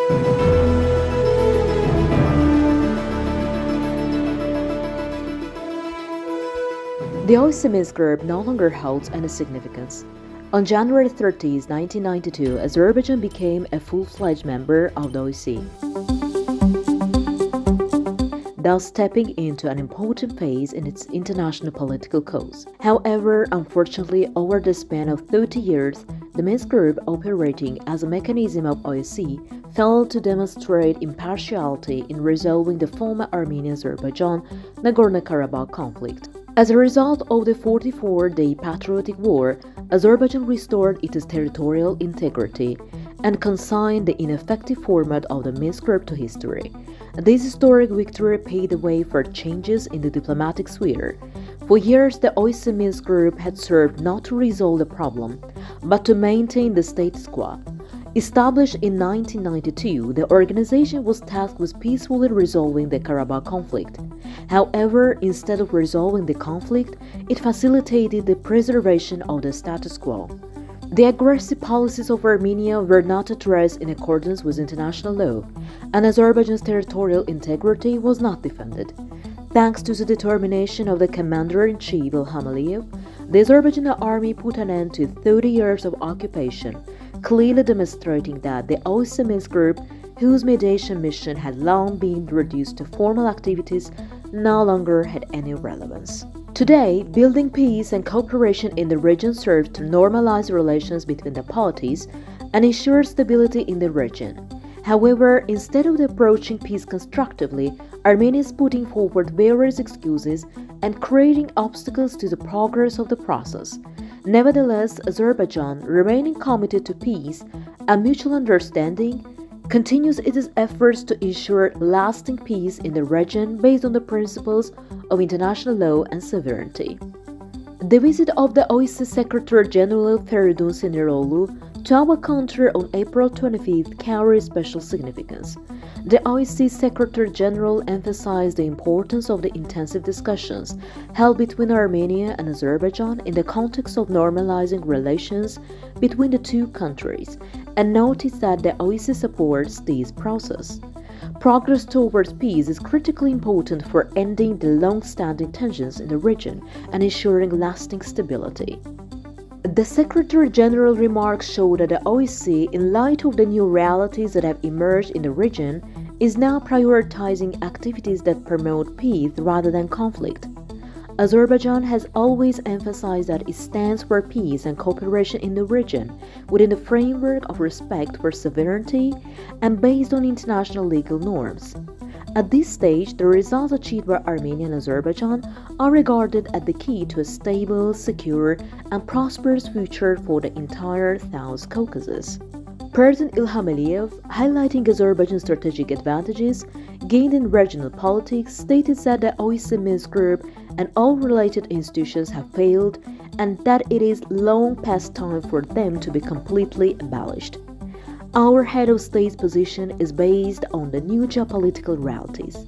The OIC Minsk Group no longer holds any significance. On January 30, 1992, Azerbaijan became a full-fledged member of the OIC, thus stepping into an important phase in its international political cause. However, unfortunately, over the span of 30 years, the Minsk Group, operating as a mechanism of OIC, failed to demonstrate impartiality in resolving the former Armenian-Azerbaijan Nagorno-Karabakh conflict. As a result of the 44-day patriotic war, Azerbaijan restored its territorial integrity and consigned the ineffective format of the Minsk Group to history. This historic victory paved the way for changes in the diplomatic sphere. For years, the OIC Minsk Group had served not to resolve the problem, but to maintain the status quo. Established in 1992, the organization was tasked with peacefully resolving the Karabakh conflict. However, instead of resolving the conflict, it facilitated the preservation of the status quo. The aggressive policies of Armenia were not addressed in accordance with international law, and Azerbaijan's territorial integrity was not defended. Thanks to the determination of the commander-in-chief Ilham Aliyev, the Azerbaijani army put an end to 30 years of occupation, clearly demonstrating that the OIC Minsk Group, whose mediation mission had long been reduced to formal activities, no longer had any relevance. Today, building peace and cooperation in the region serves to normalize relations between the parties and ensure stability in the region. However, instead of approaching peace constructively, Armenia is putting forward various excuses and creating obstacles to the progress of the process. Nevertheless, Azerbaijan, remaining committed to peace and mutual understanding, continues its efforts to ensure lasting peace in the region based on the principles of international law and sovereignty. The visit of the OIC Secretary-General Feridun Siniroglu to our country on April 25th carries special significance. The OIC Secretary-General emphasized the importance of the intensive discussions held between Armenia and Azerbaijan in the context of normalizing relations between the two countries and noticed that the OIC supports this process. Progress towards peace is critically important for ending the long-standing tensions in the region and ensuring lasting stability. The Secretary-General remarks show that the OIC, in light of the new realities that have emerged in the region, is now prioritizing activities that promote peace rather than conflict. Azerbaijan has always emphasized that it stands for peace and cooperation in the region within the framework of respect for sovereignty and based on international legal norms. At this stage, the results achieved by Armenia and Azerbaijan are regarded as the key to a stable, secure, and prosperous future for the entire South Caucasus. President Ilham Aliyev, highlighting Azerbaijan's strategic advantages gained in regional politics, stated that the OIC Minsk Group and all related institutions have failed and that it is long past time for them to be completely abolished. Our head of state's position is based on the new geopolitical realities.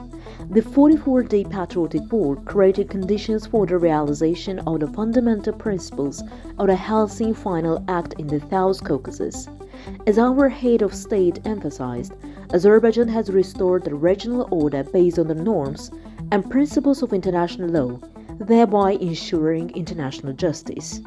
The 44-day patriotic war created conditions for the realization of the fundamental principles of the Helsinki Final Act in the South Caucasus. As our head of state emphasized, Azerbaijan has restored the regional order based on the norms and principles of international law, thereby ensuring international justice.